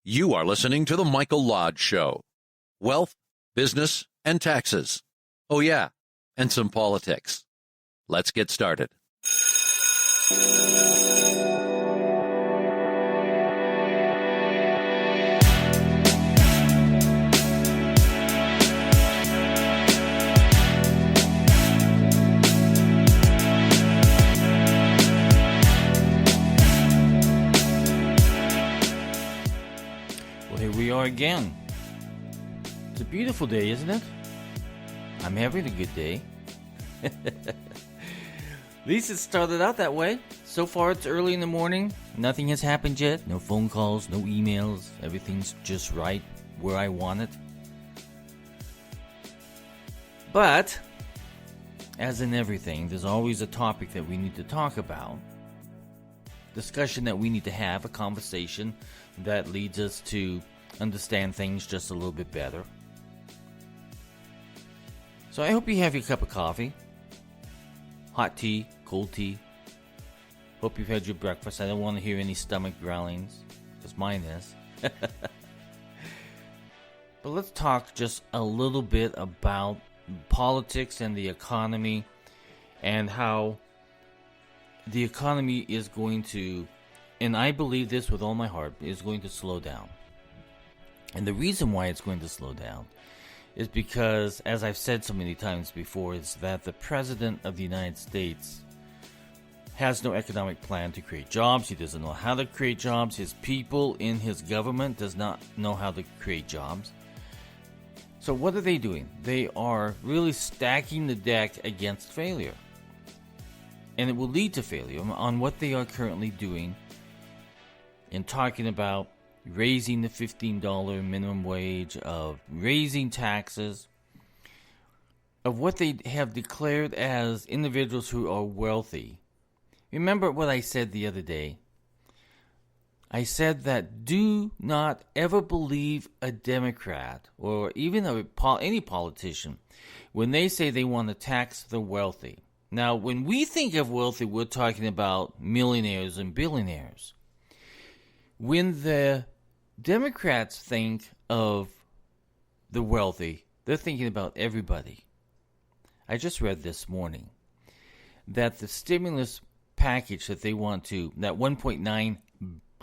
You are listening to The Michael Lodge Show. Wealth, business, and taxes. Oh, yeah, and some politics. Let's get started. Here we are again. It's a beautiful day, isn't it? I'm having a good day. At least it started out that way. So far, it's early in the morning. Nothing has happened yet. No phone calls, no emails. Everything's just right where I want it. But, as in everything, there's always a topic that we need to talk about. Discussion that we need to have, a conversation that leads us to understand things just a little bit better. So I hope you have your cup of coffee, hot tea, cold tea. Hope you've had your breakfast. I don't want to hear any stomach growlings, because mine is. But let's talk just a little bit about politics and the economy, and how the economy is going to, and I believe this with all my heart, is going to slow down. And the reason why it's going to slow down is because, as I've said so many times before, is that the President of the United States has no economic plan to create jobs. He doesn't know how to create jobs. His people in his government does not know how to create jobs. So what are they doing? They are really stacking the deck against failure. And it will lead to failure on what they are currently doing in talking about raising the $15 minimum wage, of raising taxes, of what they have declared as individuals who are wealthy. Remember what I said the other day? I said that do not ever believe a Democrat or even any politician when they say they want to tax the wealthy. Now, when we think of wealthy, we're talking about millionaires and billionaires. When the Democrats think of the wealthy, they're thinking about everybody. I just read this morning that the stimulus package that they want to, that $1.9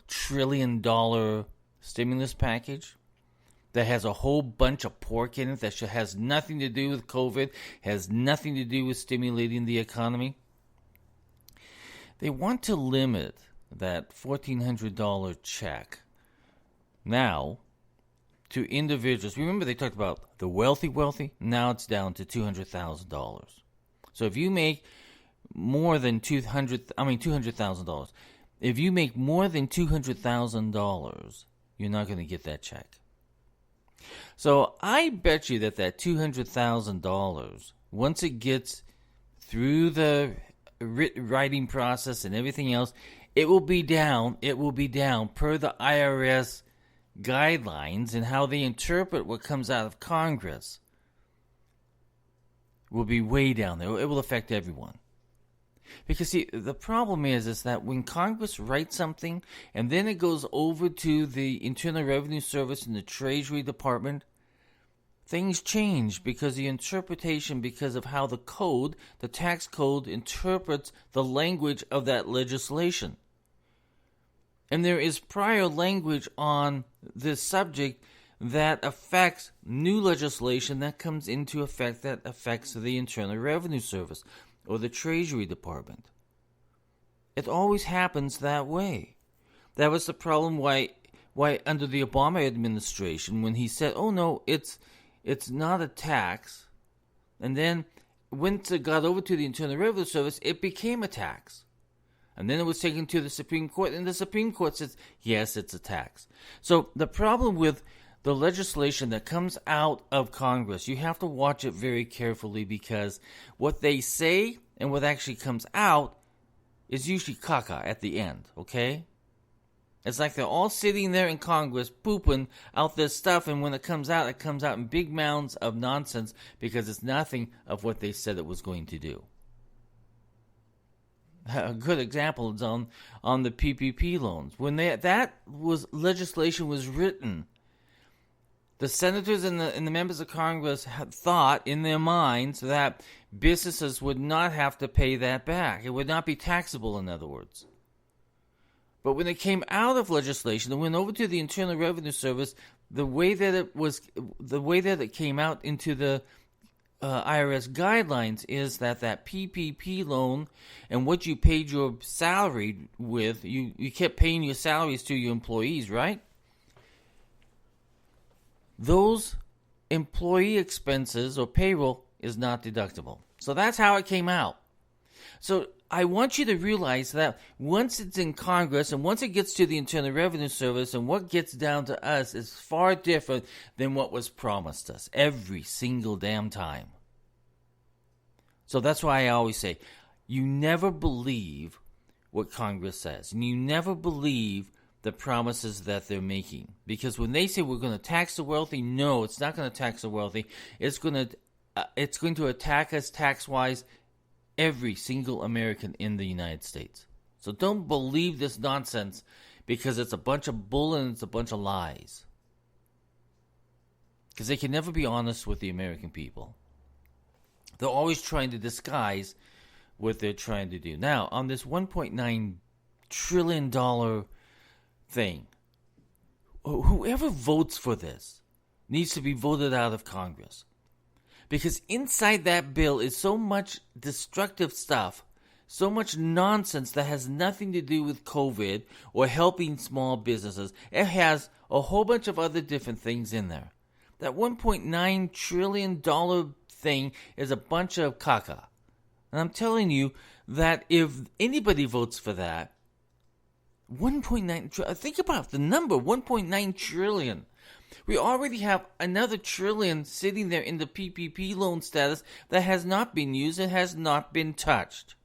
trillion stimulus package that has a whole bunch of pork in it, that has nothing to do with COVID, has nothing to do with stimulating the economy. They want to limit that $1,400 check now to individuals. Remember, they talked about the wealthy. Now it's down to $200,000. So if you make more than $200,000, if you make more than $200,000, you're not going to get that check. So I bet you that $200,000, once it gets through the writing process and everything else, it will be down per the IRS guidelines, and how they interpret what comes out of Congress will be way down there. It will affect everyone. Because, see, the problem is that when Congress writes something and then it goes over to the Internal Revenue Service and the Treasury Department, things change because the interpretation, because of how the tax code interprets the language of that legislation. And there is prior language on this subject that affects new legislation that comes into effect that affects the Internal Revenue Service or the Treasury Department. It always happens that way. That was the problem why under the Obama administration, when he said, oh no, it's not a tax, and then once it got over to the Internal Revenue Service, it became a tax. And then it was taken to the Supreme Court, and the Supreme Court says, yes, it's a tax. So the problem with the legislation that comes out of Congress, you have to watch it very carefully, because what they say and what actually comes out is usually caca at the end, okay? It's like they're all sitting there in Congress pooping out this stuff, and when it comes out in big mounds of nonsense, because it's nothing of what they said it was going to do. A good example is on the PPP loans. When legislation was written, the senators and the members of Congress had thought in their minds that businesses would not have to pay that back. It would not be taxable, in other words. But when it came out of legislation and went over to the Internal Revenue Service, the way that it came out into the IRS guidelines is that PPP loan and what you paid your salary with, you kept paying your salaries to your employees, right? Those employee expenses or payroll is not deductible. So that's how it came out. So I want you to realize that once it's in Congress and once it gets to the Internal Revenue Service and what gets down to us is far different than what was promised us every single damn time. So that's why I always say, you never believe what Congress says. And you never believe the promises that they're making. Because when they say we're going to tax the wealthy, no, it's not going to tax the wealthy. It's going to attack us tax-wise, every single American in the United States. So don't believe this nonsense because it's a bunch of bull and it's a bunch of lies. Because they can never be honest with the American people. They're always trying to disguise what they're trying to do. Now, on this $1.9 trillion thing, whoever votes for this needs to be voted out of Congress. Because inside that bill is so much destructive stuff, so much nonsense that has nothing to do with COVID or helping small businesses. It has a whole bunch of other different things in there. That $1.9 trillion thing is a bunch of caca. And I'm telling you that if anybody votes for that, 1.9 trillion, think about the number, 1.9 trillion. We already have another trillion sitting there in the PPP loan status that has not been used and has not been touched.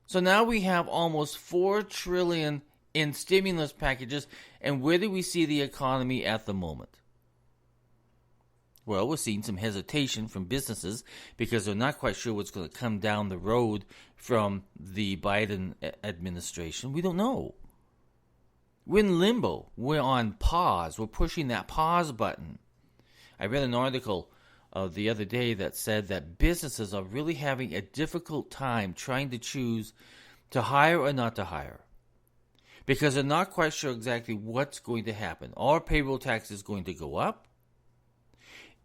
So now we have almost 4 trillion in stimulus packages, and where do we see the economy at the moment? Well, we're seeing some hesitation from businesses because they're not quite sure what's going to come down the road from the Biden administration. We don't know. We're in limbo. We're on pause. We're pushing that pause button. I read an article the other day that said that businesses are really having a difficult time trying to choose to hire or not to hire because they're not quite sure exactly what's going to happen. Are payroll taxes going to go up?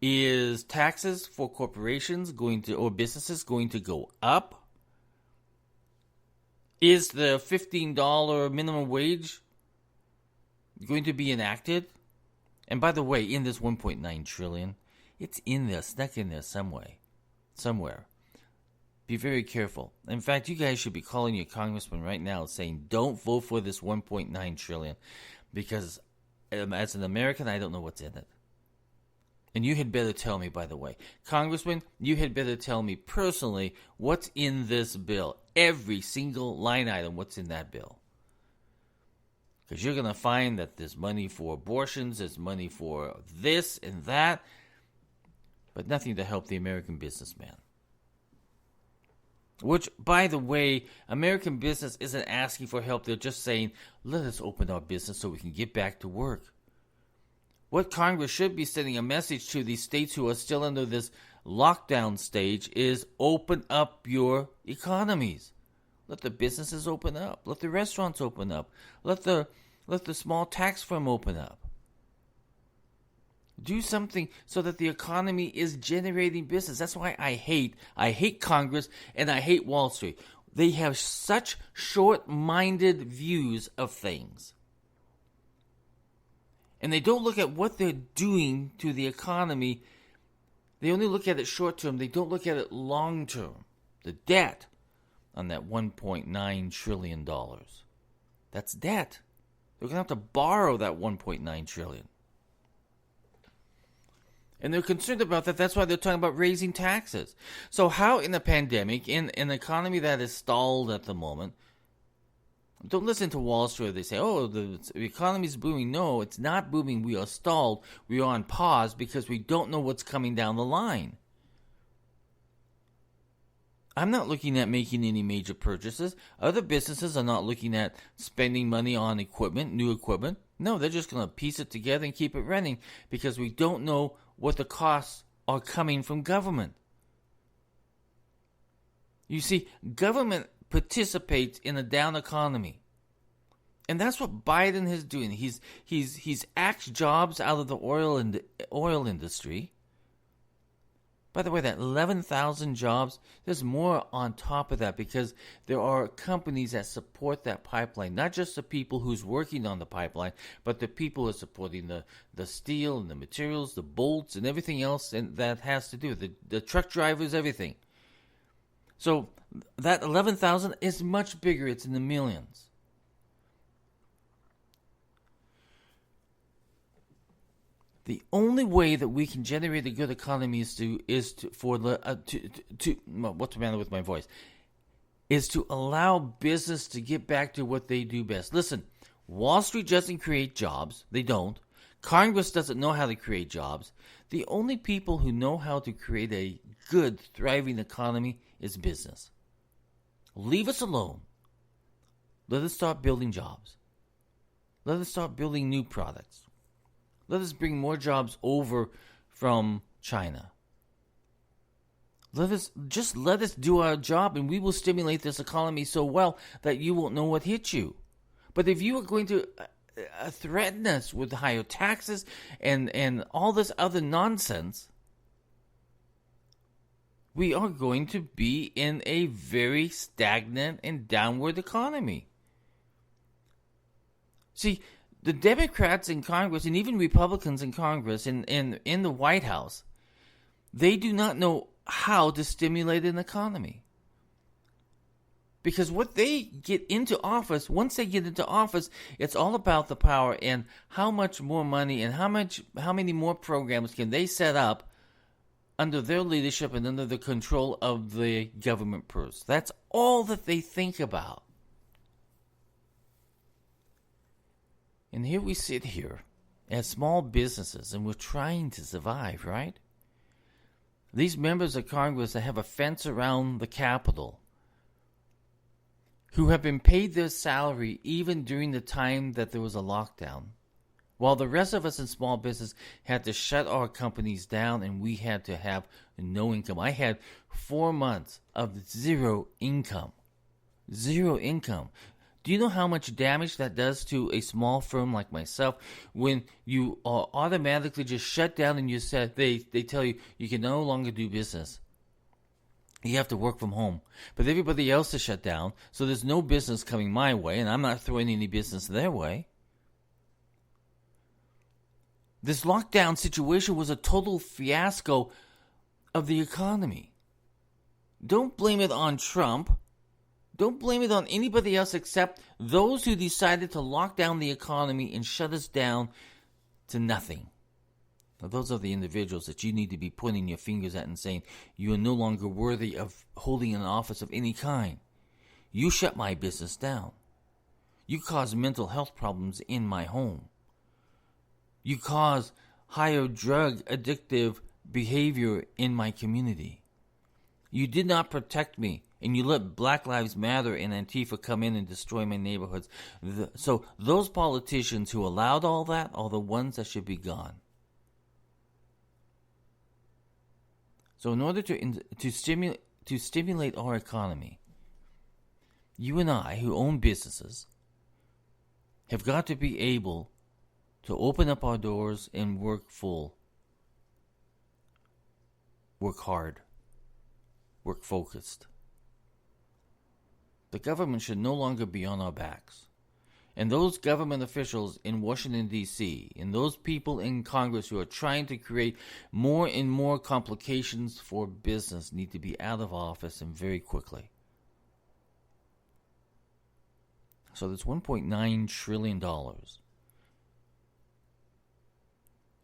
Is taxes for corporations or businesses going to go up? Is the $15 minimum wage going to be enacted? And by the way, in this 1.9 trillion, it's in there, stuck in there somewhere. Be very careful. In fact, you guys should be calling your congressman right now saying, don't vote for this 1.9 trillion because as an American, I don't know what's in it. And you had better tell me, by the way. Congressman, you had better tell me personally what's in this bill. Every single line item, what's in that bill. Because you're going to find that there's money for abortions, there's money for this and that, but nothing to help the American businessman. Which, by the way, American business isn't asking for help. They're just saying, let us open our business so we can get back to work. What Congress should be sending a message to these states who are still under this lockdown stage is open up your economies. Let the businesses open up. Let the restaurants open up. Let the small tax firm open up. Do something so that the economy is generating business. That's why I hate Congress and I hate Wall Street. They have such short-minded views of things. And they don't look at what they're doing to the economy. They only look at it short term. They don't look at it long term. The debt on that $1.9 trillion. That's debt. They're going to have to borrow that $1.9 trillion. And they're concerned about that. That's why they're talking about raising taxes. So how in a pandemic, in an economy that is stalled at the moment, don't listen to Wall Street. They say, oh, the economy is booming. No, it's not booming. We are stalled. We are on pause because we don't know what's coming down the line. I'm not looking at making any major purchases. Other businesses are not looking at spending money on equipment, new equipment. No, they're just going to piece it together and keep it running because we don't know what the costs are coming from government. You see, government participates in a down economy. And that's what Biden is doing. He's axed jobs out of the oil industry. By the way, that 11,000 jobs, there's more on top of that because there are companies that support that pipeline. Not just the people who's working on the pipeline, but the people who are supporting the steel and the materials, the bolts and everything else and that has to do with the truck drivers, everything. So that 11,000 is much bigger. It's in the millions. The only way that we can generate a good economy is to what's the matter with my voice? Is to allow business to get back to what they do best. Listen, Wall Street doesn't create jobs. They don't. Congress doesn't know how to create jobs. The only people who know how to create a good, thriving economy is business. Leave us alone. Let us start building jobs. Let us start building new products. Let us bring more jobs over from China. Let us do our job and we will stimulate this economy so well that you won't know what hit you. But if you are going to threaten us with higher taxes and all this other nonsense, we are going to be in a very stagnant and downward economy. See, the Democrats in Congress and even Republicans in Congress and in the White House, they do not know how to stimulate an economy. Because what they get into office, once they get into office, it's all about the power and how much more money and how many more programs can they set up under their leadership and under the control of the government purse. That's all that they think about. And here we sit here as small businesses and we're trying to survive, right? These members of Congress that have a fence around the Capitol, who have been paid their salary even during the time that there was a lockdown, while the rest of us in small business had to shut our companies down and we had to have no income. I had 4 months of zero income. Zero income. Do you know how much damage that does to a small firm like myself when you are automatically just shut down and you said they tell you you can no longer do business? You have to work from home. But everybody else is shut down, so there's no business coming my way, and I'm not throwing any business their way. This lockdown situation was a total fiasco of the economy. Don't blame it on Trump. Don't blame it on anybody else except those who decided to lock down the economy and shut us down to nothing. Now, those are the individuals that you need to be pointing your fingers at and saying, you are no longer worthy of holding an office of any kind. You shut my business down. You caused mental health problems in my home. You caused higher drug addictive behavior in my community. You did not protect me. And you let Black Lives Matter and Antifa come in and destroy my neighborhoods. So those politicians who allowed all that are the ones that should be gone. So in order to stimulate our economy, you and I, who own businesses, have got to be able to open up our doors and work full. Work hard. Work focused. The government should no longer be on our backs. And those government officials in Washington, D.C., and those people in Congress who are trying to create more and more complications for business need to be out of office and very quickly. So that's $1.9 trillion.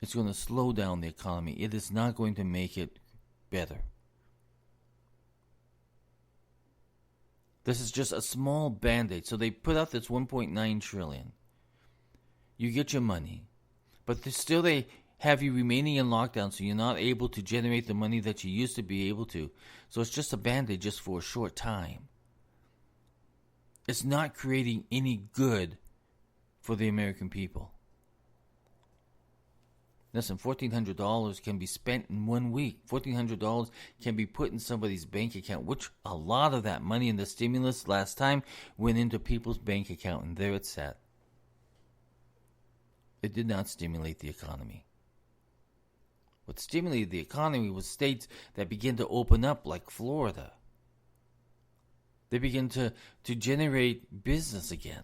It's going to slow down the economy. It is not going to make it better. This is just a small band-aid. So they put out this $1.9 trillion. You get your money. But still have you remaining in lockdown so you're not able to generate the money that you used to be able to. So it's just a band-aid just for a short time. It's not creating any good for the American people. Listen, $1,400 can be spent in 1 week. $1,400 can be put in somebody's bank account, which a lot of that money in the stimulus last time went into people's bank account, and there it sat. It did not stimulate the economy. What stimulated the economy was states that began to open up, like Florida. They begin to generate business again.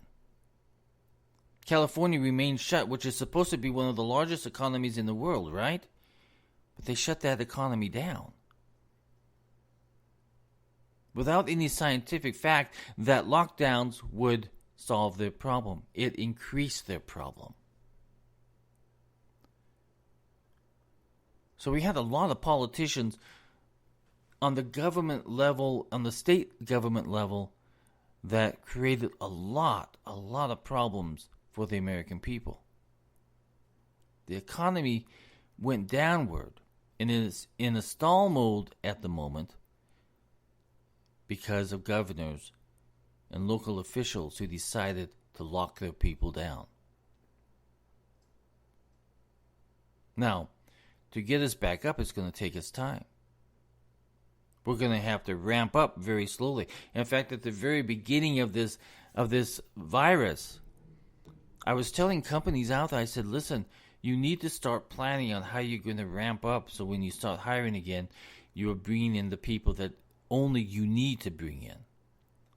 California remained shut, which is supposed to be one of the largest economies in the world, right? But they shut that economy down. Without any scientific fact that lockdowns would solve their problem. It increased their problem. So we had a lot of politicians on the government level, on the state government level, that created a lot of problems for the American people. The economy went downward and is in a stall mode at the moment because of governors and local officials who decided to lock their people down. Now, to get us back up, it's going to take us time. We're going to have to ramp up very slowly. In fact, at the very beginning of this virus, I was telling companies out there, I said, listen, you need to start planning on how you're going to ramp up so when you start hiring again, you're bringing in the people that only you need to bring in.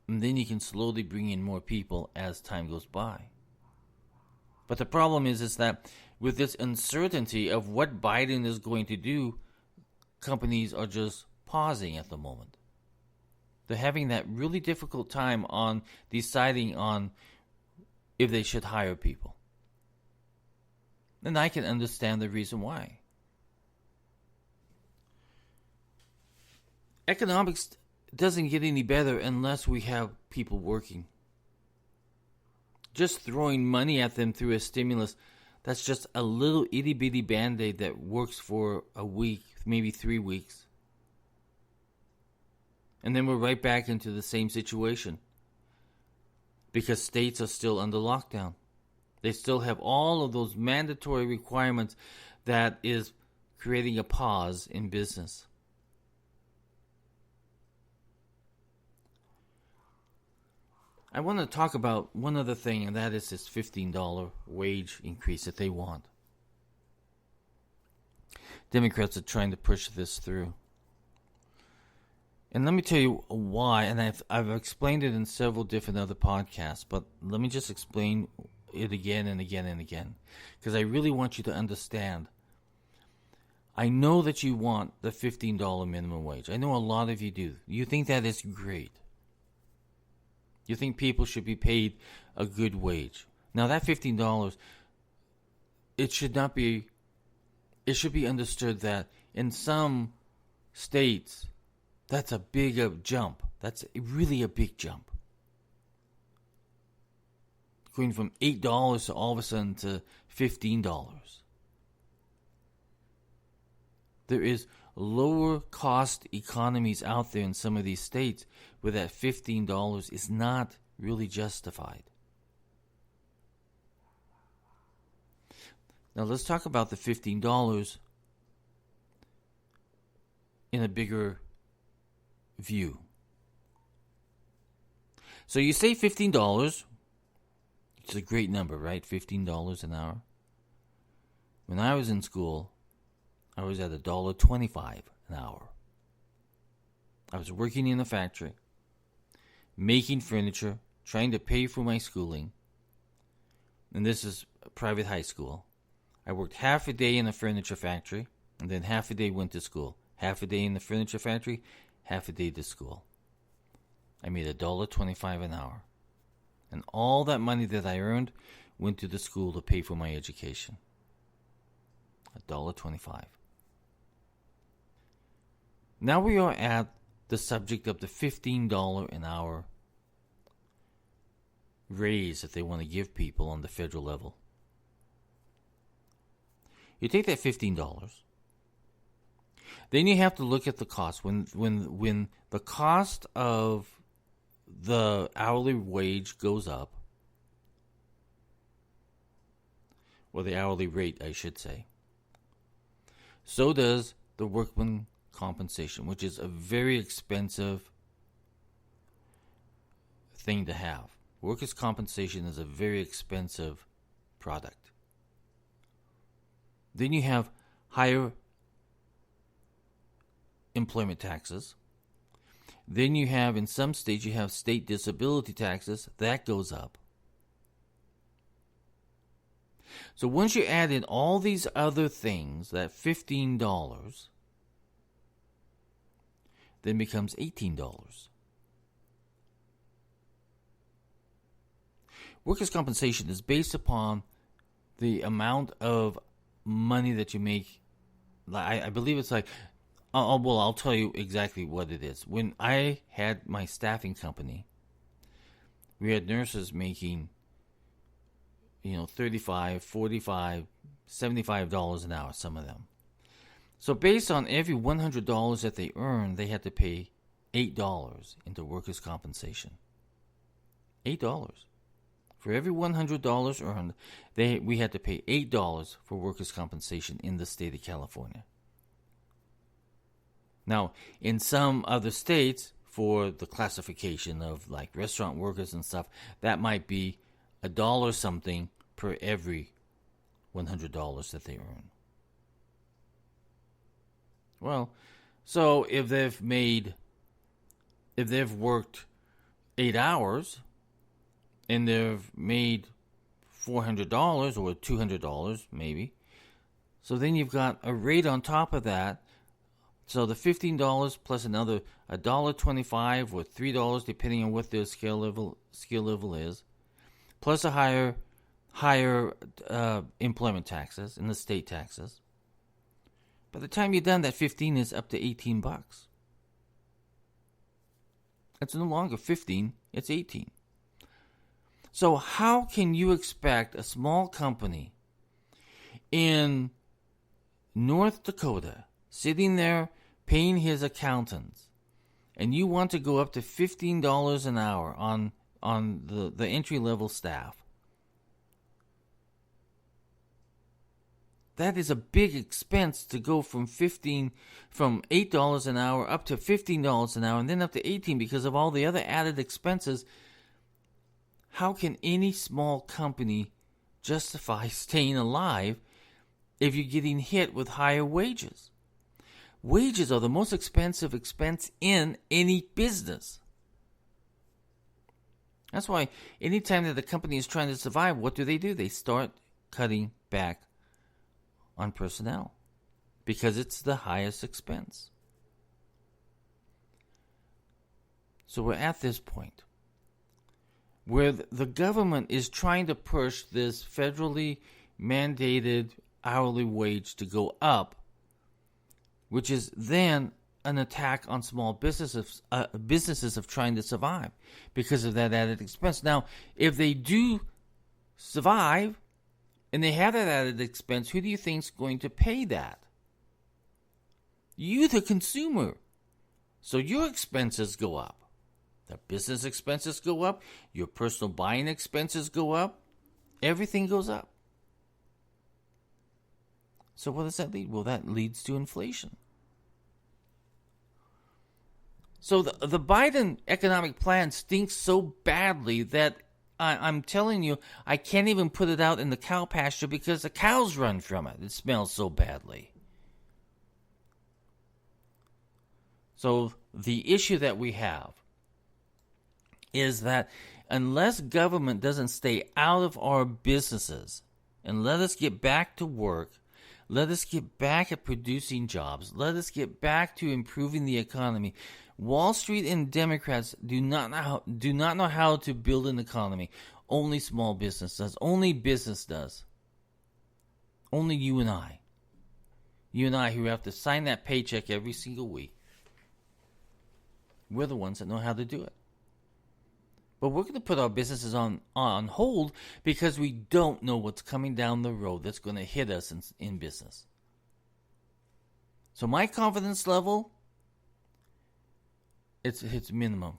And then you can slowly bring in more people as time goes by. But the problem is that with this uncertainty of what Biden is going to do, companies are just pausing at the moment. They're having that really difficult time on deciding on if they should hire people. And I can understand the reason why. Economics doesn't get any better unless we have people working. Just throwing money at them through a stimulus, that's just a little itty-bitty band-aid that works for a week, maybe 3 weeks. And then we're right back into the same situation. Because states are still under lockdown. They still have all of those mandatory requirements that is creating a pause in business. I want to talk about one other thing, and that is this $15 wage increase that they want. Democrats are trying to push this through. And let me tell you why, and I've explained it in several different other podcasts, but let me just explain it again and again and again, because I really want you to understand. I know that you want the $15 minimum wage. I know a lot of you do. You think that is great. You think people should be paid a good wage. Now that $15, it should be understood that in some states, that's a big jump. That's really a big jump. Going from $8 to all of a sudden to $15. There is lower cost economies out there in some of these states where that $15 is not really justified. Now let's talk about the $15 in a bigger view. So you say $15, it's a great number, right? $15 an hour. When I was in school, I was at $1.25 an hour. I was working in a factory, making furniture, trying to pay for my schooling. And this is a private high school. I worked half a day in a furniture factory, and then half a day went to school. Half a day in the furniture factory, half a day to school. I made $1.25 an hour. And all that money that I earned went to the school to pay for my education. $1.25. Now we are at the subject of the $15 an hour raise that they want to give people on the federal level. You take that $15. Then you have to look at the cost. When the cost of the hourly wage goes up, or the hourly rate, I should say, so does the workman compensation, which is a very expensive thing to have. Workers' compensation is a very expensive product. Then you have higher employment taxes. Then you have, in some states, you have state disability taxes. That goes up. So once you add in all these other things, that $15 then becomes $18. Workers' compensation is based upon the amount of money that you make. I believe it's like, I'll tell you exactly what it is. When I had my staffing company, we had nurses making, $35, $45, $75 an hour, some of them. So based on every $100 that they earned, they had to pay $8 into workers' compensation. $8. For every $100 earned, we had to pay $8 for workers' compensation in the state of California. Now, in some other states, for the classification of like restaurant workers and stuff, that might be $1 something per every $100 that they earn. Well, so if they've worked 8 hours and they've made $400 or $200 maybe, so then you've got a rate on top of that. So the $15 plus another $1.25 or $3, depending on what their skill level is, plus a higher employment taxes and the state taxes. By the time you're done, that 15 is up to $18. It's no longer 15, it's 18. So how can you expect a small company in North Dakota sitting there paying his accountants, and you want to go up to $15 an hour on the entry-level staff? That is a big expense to go from $8 an hour up to $15 an hour and then up to $18 because of all the other added expenses. How can any small company justify staying alive if you're getting hit with higher wages? Wages are the most expensive expense in any business. That's why anytime that the company is trying to survive, what do? They start cutting back on personnel because it's the highest expense. So we're at this point where the government is trying to push this federally mandated hourly wage to go up, which is then an attack on small businesses of trying to survive because of that added expense. Now, if they do survive and they have that added expense, who do you think is going to pay that? You, the consumer. So your expenses go up. The business expenses go up. Your personal buying expenses go up. Everything goes up. So what does that lead? Well, that leads to inflation. So the Biden economic plan stinks so badly that I'm telling you, I can't even put it out in the cow pasture because the cows run from it. It smells so badly. So the issue that we have is that unless government doesn't stay out of our businesses and let us get back to work, let us get back at producing jobs, let us get back to improving the economy. Wall Street and Democrats do not know how to build an economy. Only small business does. Only business does. Only you and I. You and I who have to sign that paycheck every single week. We're the ones that know how to do it. But we're going to put our businesses on hold because we don't know what's coming down the road that's going to hit us in business. So my confidence level, it's minimum.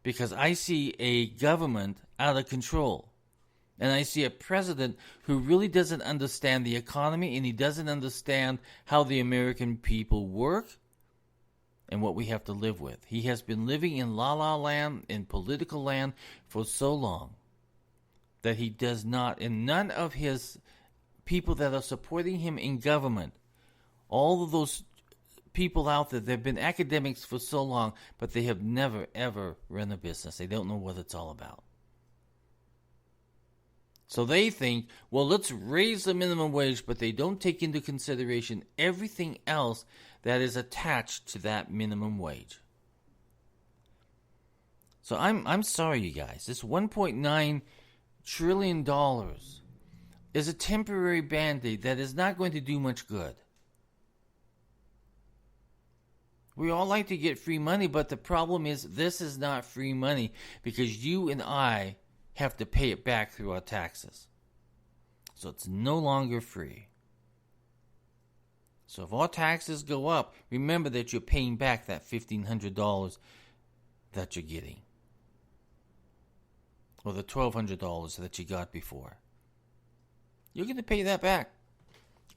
Because I see a government out of control. And I see a president who really doesn't understand the economy, and he doesn't understand how the American people work and what we have to live with. He has been living in la-la land, in political land, for so long that he does not, and none of his people that are supporting him in government, all of those people out there, they've been academics for so long, but they have never, ever run a business. They don't know what it's all about. So they think, well, let's raise the minimum wage, but they don't take into consideration everything else that is attached to that minimum wage. So I'm sorry, you guys. This $1.9 trillion is a temporary band-aid that is not going to do much good. We all like to get free money, but the problem is this is not free money because you and I have to pay it back through our taxes. So it's no longer free. So if our taxes go up, remember that you're paying back that $1,500 that you're getting. Or the $1,200 that you got before. You're going to pay that back.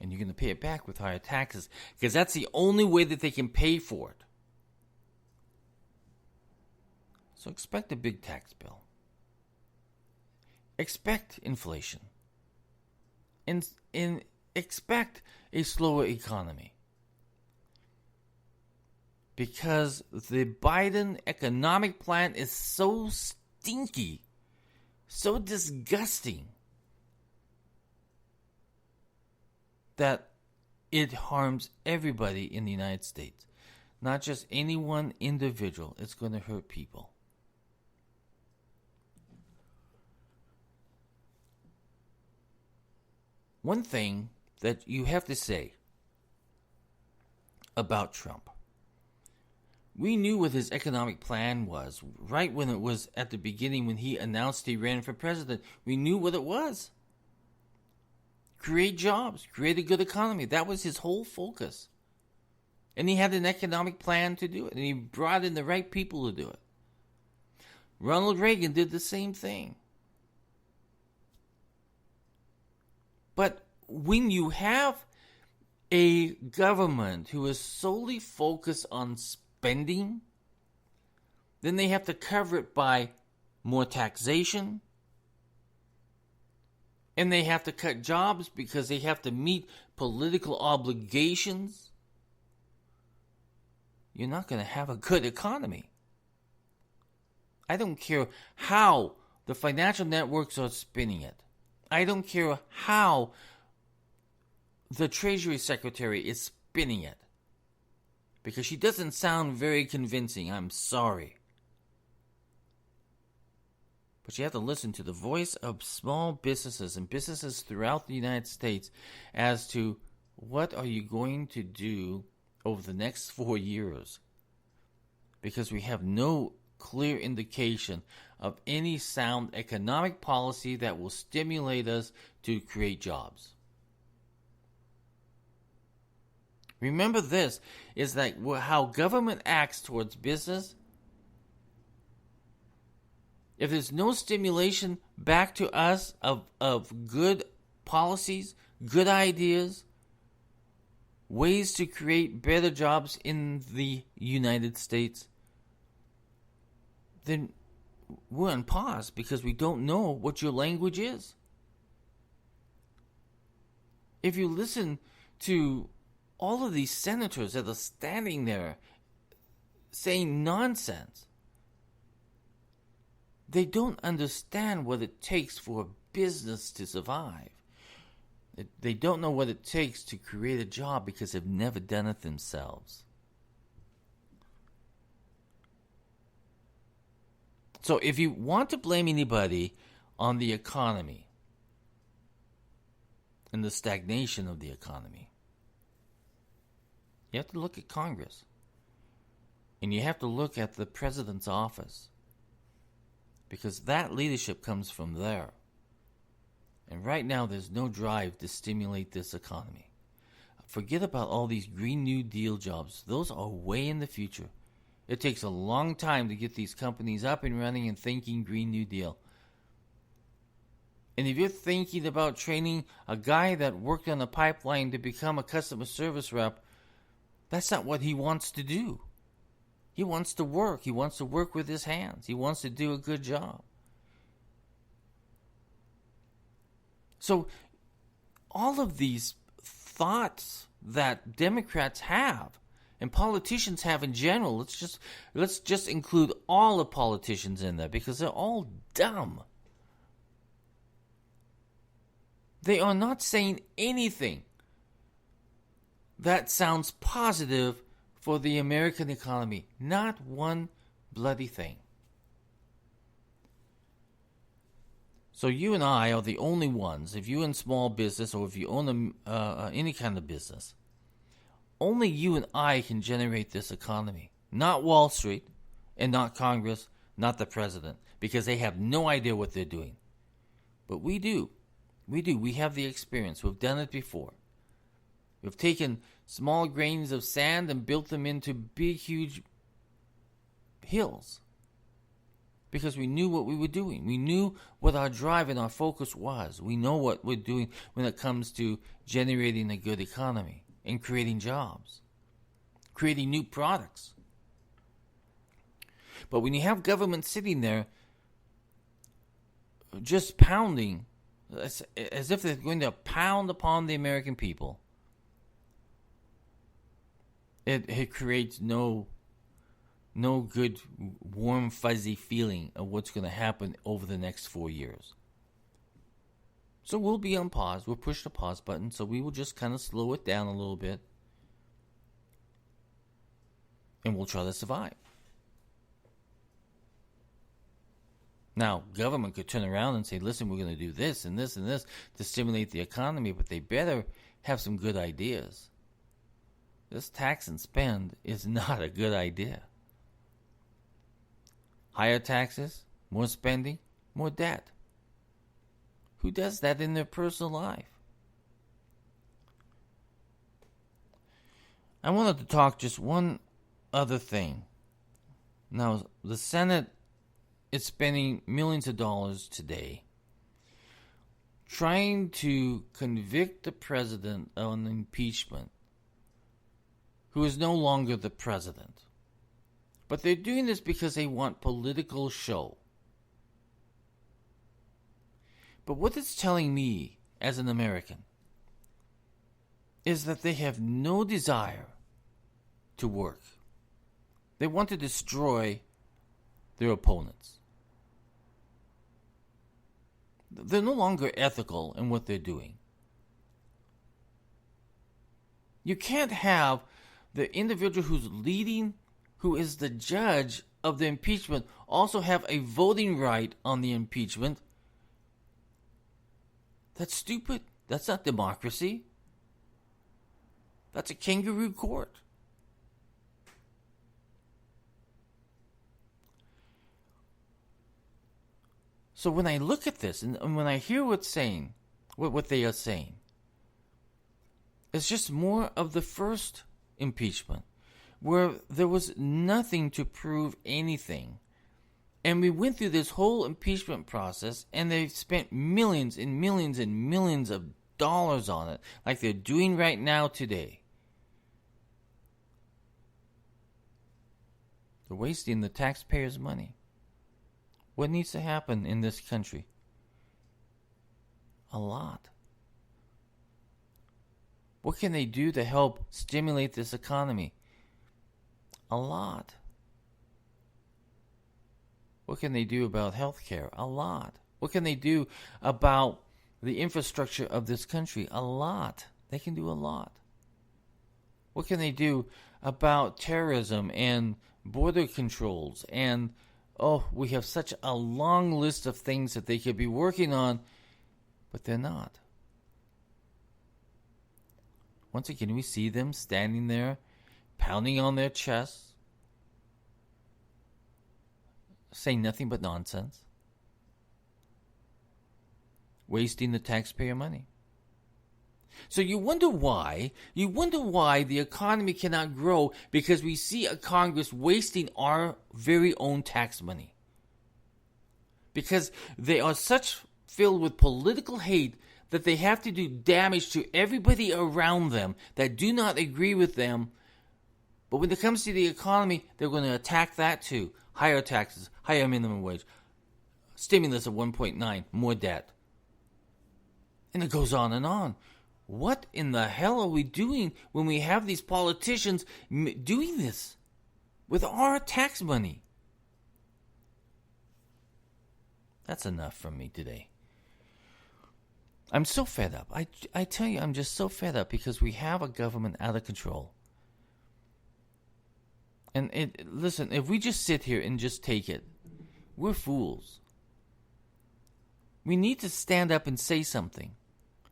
And you're going to pay it back with higher taxes. Because that's the only way that they can pay for it. So expect a big tax bill. Expect inflation. And expect a slower economy. Because the Biden economic plan is so stinky, so disgusting, that it harms everybody in the United States. Not just any one individual. It's going to hurt people. One thing that you have to say about Trump. We knew what his economic plan was right when it was at the beginning when he announced he ran for president. We knew what it was. Create jobs, create a good economy. That was his whole focus. And he had an economic plan to do it. And he brought in the right people to do it. Ronald Reagan did the same thing. But when you have a government who is solely focused on spending, then they have to cover it by more taxation. And they have to cut jobs because they have to meet political obligations. You're not going to have a good economy. I don't care how the financial networks are spinning it. I don't care how the Treasury Secretary is spinning it. Because she doesn't sound very convincing. I'm sorry. But you have to listen to the voice of small businesses and businesses throughout the United States as to what are you going to do over the next 4 years. Because we have no clear indication of any sound economic policy that will stimulate us to create jobs. Remember this, is that how government acts towards business. If there's no stimulation back to us of good policies, good ideas, ways to create better jobs in the United States, then we're on pause because we don't know what your language is. If you listen to all of these senators that are standing there saying nonsense, they don't understand what it takes for a business to survive. They don't know what it takes to create a job because they've never done it themselves. So if you want to blame anybody on the economy and the stagnation of the economy, you have to look at Congress. And you have to look at the president's office, because that leadership comes from there. And right now, there's no drive to stimulate this economy. Forget about all these Green New Deal jobs. Those are way in the future. It takes a long time to get these companies up and running and thinking Green New Deal. And if you're thinking about training a guy that worked on a pipeline to become a customer service rep, that's not what he wants to do. He wants to work. He wants to work with his hands. He wants to do a good job. So all of these thoughts that Democrats have and politicians have in general, let's just include all the politicians in there, because they're all dumb. They are not saying anything that sounds positive for the American economy. Not one bloody thing. So you and I are the only ones, if you're in small business or if you own any kind of business, only you and I can generate this economy. Not Wall Street and not Congress, not the president, because they have no idea what they're doing. But we do. We do. We have the experience. We've done it before. We've taken small grains of sand and built them into big, huge hills. Because we knew what we were doing. We knew what our drive and our focus was. We know what we're doing when it comes to generating a good economy and creating jobs, creating new products. But when you have government sitting there just pounding, as if they're going to pound upon the American people, it creates no good, warm, fuzzy feeling of what's going to happen over the next 4 years. So we'll be on pause. We'll push the pause button, so we will just kind of slow it down a little bit. And we'll try to survive. Now, government could turn around and say, listen, we're going to do this and this and this to stimulate the economy, but they better have some good ideas. This tax and spend is not a good idea. Higher taxes, more spending, more debt. Who does that in their personal life? I wanted to talk just one other thing. Now, the Senate is spending millions of dollars today trying to convict the president on impeachment, who is no longer the president. But they're doing this because they want political show. But what it's telling me as an American is that they have no desire to work. They want to destroy their opponents. They're no longer ethical in what they're doing. You can't have the individual who's leading, who is the judge of the impeachment, also have a voting right on the impeachment. That's stupid. That's not democracy. That's a kangaroo court. So when I look at this and when I hear what they are saying, it's just more of the first impeachment, where there was nothing to prove anything. And we went through this whole impeachment process, and they've spent millions and millions and millions of dollars on it, like they're doing right now today. They're wasting the taxpayers' money. What needs to happen in this country? A lot. What can they do to help stimulate this economy? A lot. What can they do about health care? A lot. What can they do about the infrastructure of this country? A lot. They can do a lot. What can they do about terrorism and border controls? And, we have such a long list of things that they could be working on, but they're not. Once again, we see them standing there, pounding on their chests, saying nothing but nonsense, wasting the taxpayer money. So you wonder why the economy cannot grow, because we see a Congress wasting our very own tax money. Because they are such filled with political hate that they have to do damage to everybody around them that do not agree with them. But when it comes to the economy, they're going to attack that too. Higher taxes, higher minimum wage, stimulus of 1.9, more debt. And it goes on and on. What in the hell are we doing when we have these politicians doing this with our tax money? That's enough from me today. I'm so fed up. I tell you, I'm just so fed up because we have a government out of control. And listen, if we just sit here and just take it, we're fools. We need to stand up and say something.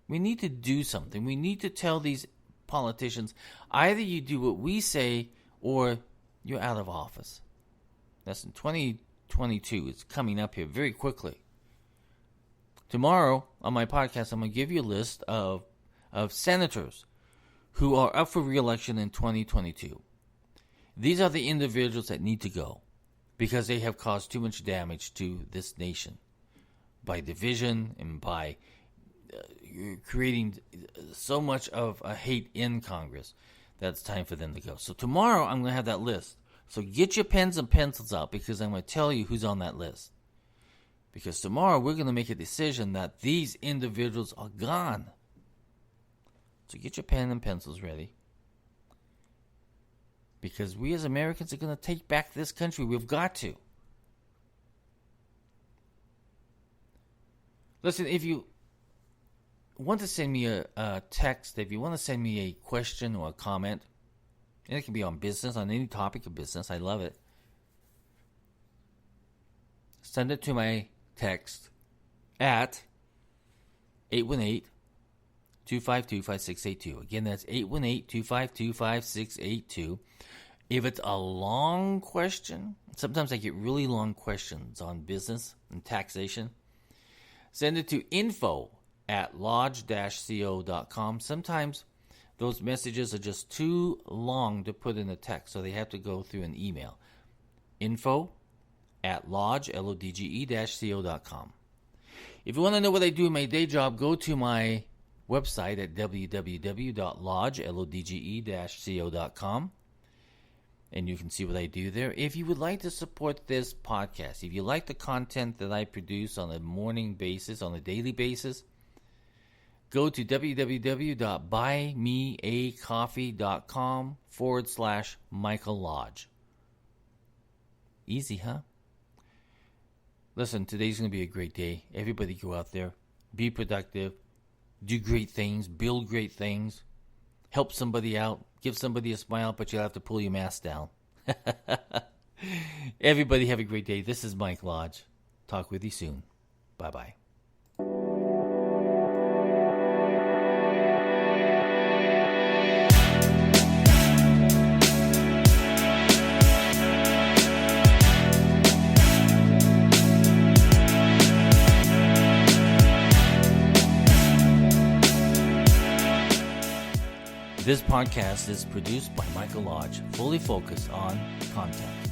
We need to do something. We need to tell these politicians, either you do what we say or you're out of office. That's in 2022. It's coming up here very quickly. Tomorrow on my podcast, I'm going to give you a list of senators who are up for re-election in 2022. These are the individuals that need to go because they have caused too much damage to this nation by division and by creating so much of a hate in Congress that it's time for them to go. So tomorrow I'm going to have that list. So get your pens and pencils out because I'm going to tell you who's on that list. Because tomorrow we're going to make a decision that these individuals are gone. So get your pen and pencils ready. Because we as Americans are going to take back this country. We've got to. Listen, if you want to send me a text, if you want to send me a question or a comment, and it can be on business, on any topic of business, I love it. Send it to my text at 818-252-5682. Again, that's 818-252-5682. If it's a long question, sometimes I get really long questions on business and taxation, send it to info@lodge-co.com. Sometimes those messages are just too long to put in a text, so they have to go through an email. info@lodge-co.com. If you want to know what I do in my day job, go to my website at www.lodge-co.com. And you can see what I do there. If you would like to support this podcast, if you like the content that I produce on a morning basis, on a daily basis, go to www.buymeacoffee.com/Michael Lodge. Easy, huh? Listen, today's going to be a great day. Everybody go out there, be productive, do great things, build great things, help somebody out, give somebody a smile, but you'll have to pull your mask down. Everybody have a great day. This is Mike Lodge. Talk with you soon. Bye-bye. This podcast is produced by Michael Lodge, fully focused on content.